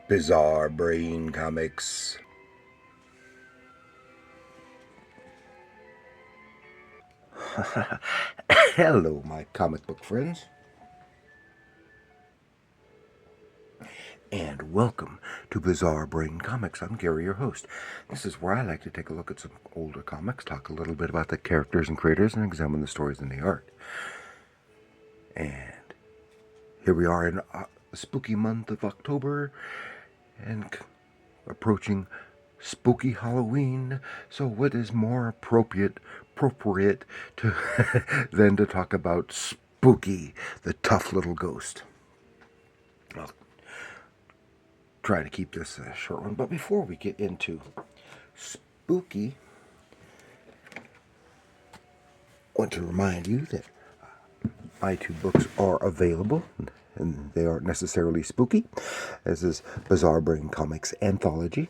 Bizarre Brain Comics. Hello, my comic book friends, and welcome to Bizarre Brain Comics. I'm Gary, your host. This is where I like to take a look at some older comics, talk a little bit about the characters and creators, and examine the stories and the art. And here we are in the spooky month of October, and approaching spooky Halloween. So what is more appropriate to than to talk about Spooky, the tough little ghost? I'll try to keep this a short one, but before we get into Spooky, I want to remind you that my two books are available, and they aren't necessarily spooky. This is Bizarre Brain Comics Anthology,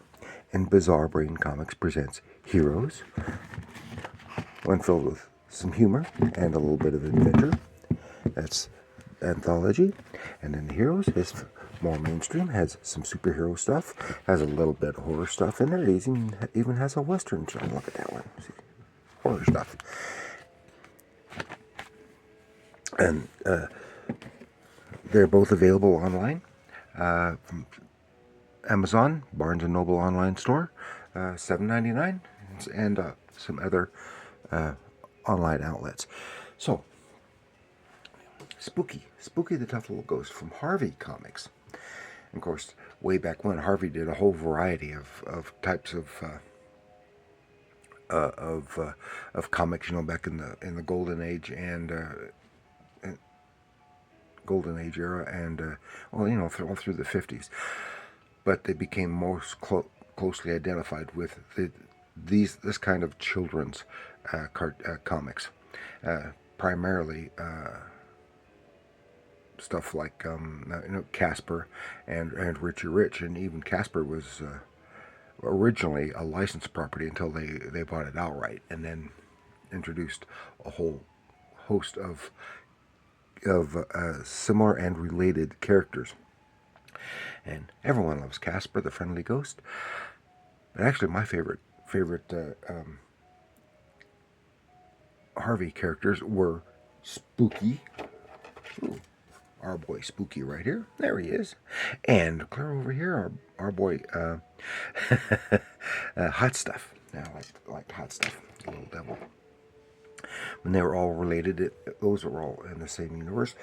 and Bizarre Brain Comics presents Heroes, one filled with some humor and a little bit of adventure. That's Anthology. And then Heroes is more mainstream, has some superhero stuff, has a little bit of horror stuff in there. It even has a western show. Look at that one. See? Horror stuff. And they're both available online from Amazon, Barnes & Noble online store, $7.99, and some other online outlets. So, Spooky the Tough Little Ghost from Harvey Comics. And of course, way back when, Harvey did a whole variety of types of comics, back in the Golden Age and Golden Age era, and all through the 50s. But they became most closely identified with this kind of children's comics, primarily stuff like Casper and Richie Rich, and even Casper was originally a licensed property until they bought it outright, and then introduced a whole host of similar and related characters. And everyone loves Casper, the friendly ghost. But actually, my favorite Harvey characters were Spooky. Ooh, our boy Spooky right here. There he is. And clear over here, our boy Hot Stuff. I like Hot Stuff, the little devil. When they were all related, those were all in the same universe.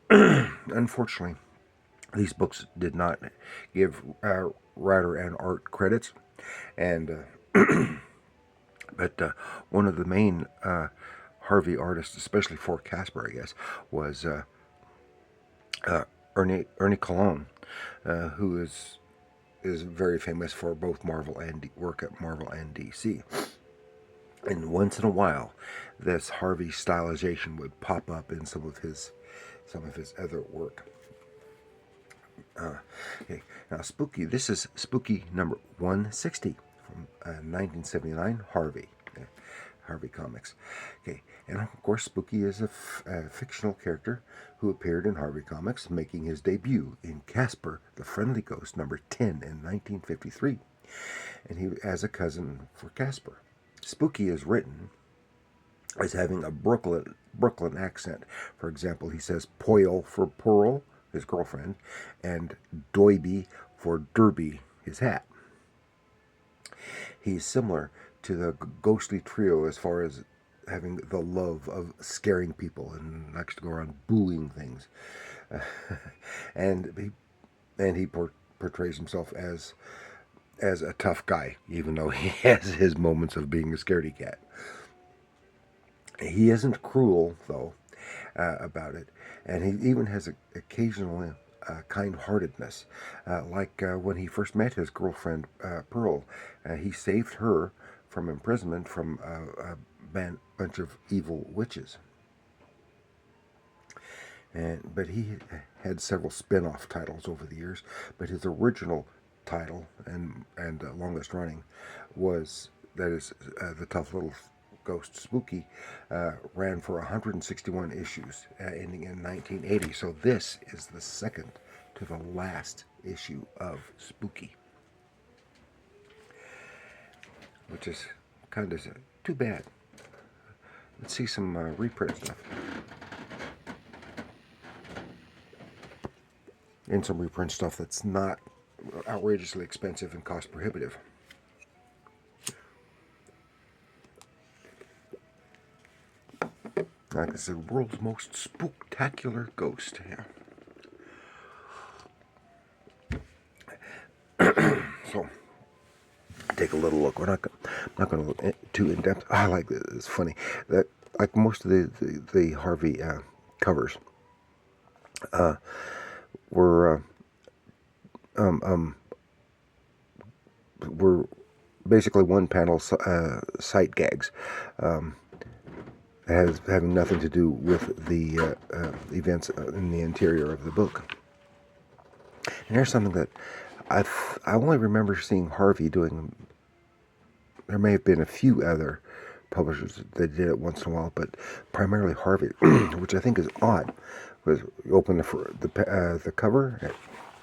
Unfortunately, these books did not give writer and art credits, and but one of the main Harvey artists, especially for Casper, I guess, was Ernie Colon, who is very famous for both Marvel and work at Marvel and DC. And once in a while, this Harvey stylization would pop up in some of his other work. Okay, now Spooky. This is Spooky number 160 from 1979. Harvey Comics. Okay, and of course, Spooky is a fictional character who appeared in Harvey Comics, making his debut in Casper, the Friendly Ghost, number 10 in 1953, and he as a cousin for Casper. Spooky is written as having a Brooklyn accent. For example, he says Poil for Pearl, his girlfriend, and Doiby for Derby, his hat. He's similar to the ghostly trio as far as having the love of scaring people and likes to go around booing things. and he portrays himself as a tough guy, even though he has his moments of being a scaredy cat. He isn't cruel, though, about it, and he even has occasional kind-heartedness, like when he first met his girlfriend, Pearl. He saved her from imprisonment from a bunch of evil witches. But he had several spin-off titles over the years, but his original title and longest running was the Tough Little Ghost Spooky, ran for 161 issues, ending in 1980. So this is the second to the last issue of Spooky, which is kind of too bad. Let's see some reprint stuff. And some reprint stuff that's not outrageously expensive and cost prohibitive. Like I said, world's most spooktacular ghost. Yeah. So, take a little look. I'm not going to look too in depth. I like this. It's funny that, like most of the Harvey covers, were basically one panel sight gags. Having nothing to do with the events in the interior of the book. And here's something that I only remember seeing Harvey doing. There may have been a few other publishers that did it once in a while, but primarily Harvey, which I think is odd. Was you open the cover,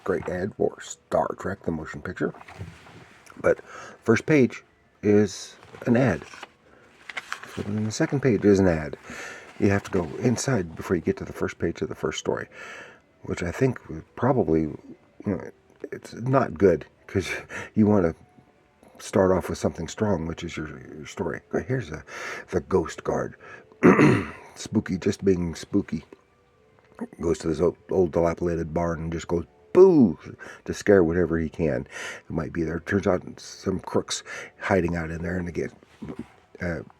great ad for Star Trek, the motion picture, but first page is an ad. And the second page is an ad. You have to go inside before you get to the first page of the first story, which I think probably, it's not good because you want to start off with something strong, which is your story. Here's the Ghost Guard. Spooky, just being spooky. Goes to this old dilapidated barn and just goes boo to scare whatever he can. It might be there. Turns out some crooks hiding out in there, and they get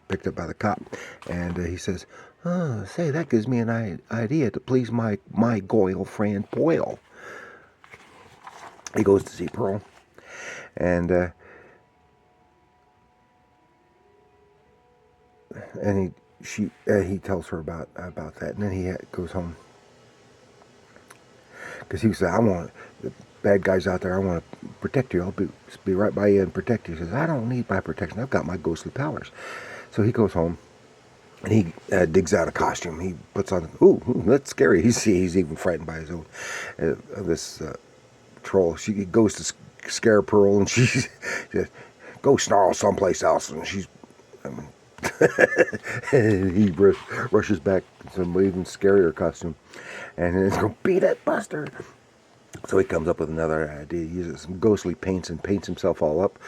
picked up by the cop, and he says, "Oh, say, that gives me an idea to please my Goyle friend Boyle." He goes to see Pearl, and he tells her about that, and then he goes home because he said, "I want the bad guys out there. I want to protect you. I'll be right by you and protect you." He says, "I don't need my protection. I've got my ghostly powers." So he goes home, and he digs out a costume. He puts on, ooh, that's scary. He's even frightened by his own, this troll. She goes to scare Pearl, and she says, "Go snarl someplace else." And and he rushes back to some even scarier costume. And he's going, "Beat it, Buster." So he comes up with another idea. He uses some ghostly paints and paints himself all up.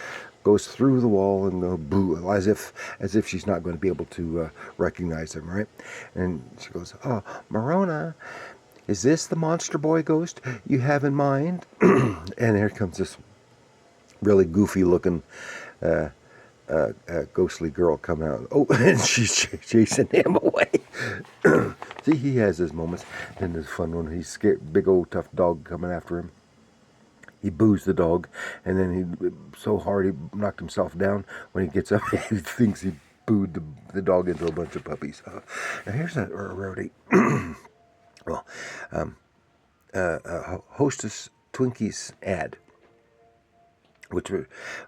Goes through the wall and boo, as if she's not going to be able to recognize him, right? And she goes, "Oh, Morona, is this the monster boy ghost you have in mind?" And here comes this really goofy looking ghostly girl coming out. Oh, and she's chasing him away. See, he has his moments. Then there's fun when he's scared, big old tough dog coming after him. He boos the dog, and then he so hard he knocked himself down. When he gets up, he thinks he booed the dog into a bunch of puppies. Now here's a rarity. Well, Hostess Twinkies ad, which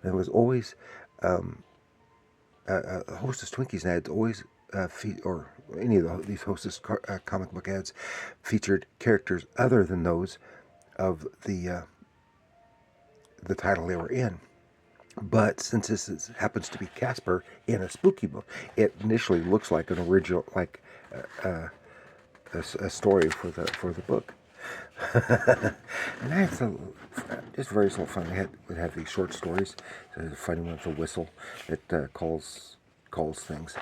was always Hostess Twinkies ads always or any of these Hostess comic book ads featured characters other than those of the title they were in. But since this happens to be Casper in a spooky book, it initially looks like an original, like a story for the book. And that's just very so fun. Would have these short stories. There's a funny one with a whistle that calls things,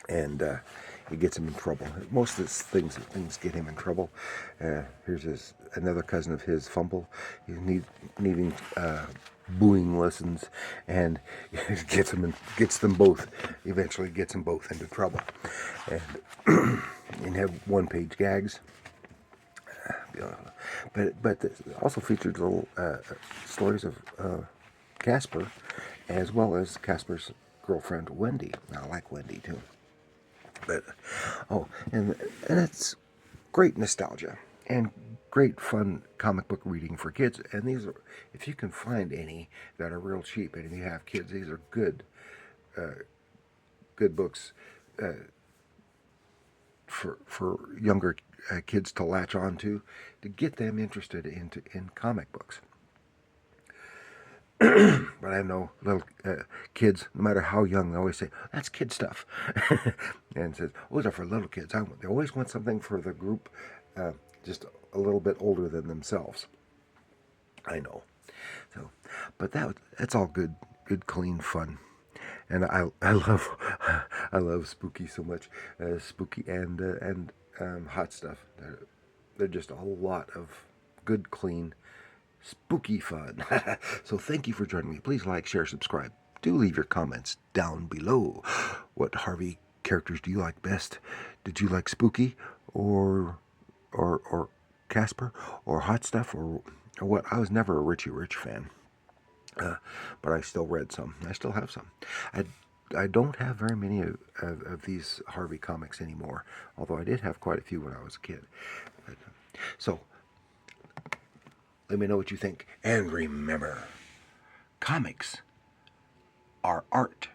and it gets him in trouble. Most of these things get him in trouble. Here's another cousin of his, Fumble. He's needing booing lessons, and gets them both. Eventually, gets them both into trouble, and have one-page gags. But it also featured little stories of Casper, as well as Casper's girlfriend Wendy. I like Wendy too. But and it's great nostalgia and great fun comic book reading for kids. And these are, if you can find any that are real cheap, and if you have kids, these are good books for younger kids to latch on to get them interested in comic books. But I know little kids, no matter how young, they always say, that's kid stuff. And says, those are for little kids. They always want something for the group just a little bit older than themselves. I know. So, but that's all good, clean fun. And I love Spooky so much. Spooky and Hot Stuff. They're just a lot of good, clean, spooky fun. So thank you for joining me. Please like, share, subscribe. Do leave your comments down below. What Harvey characters do you like best? Did you like Spooky or Casper or Hot Stuff or what? I was never a Richie Rich fan. But I still read some. I still have some. I don't have very many of these Harvey comics anymore, although I did have quite a few when I was a kid. But, so, let me know what you think. And remember, comics are art.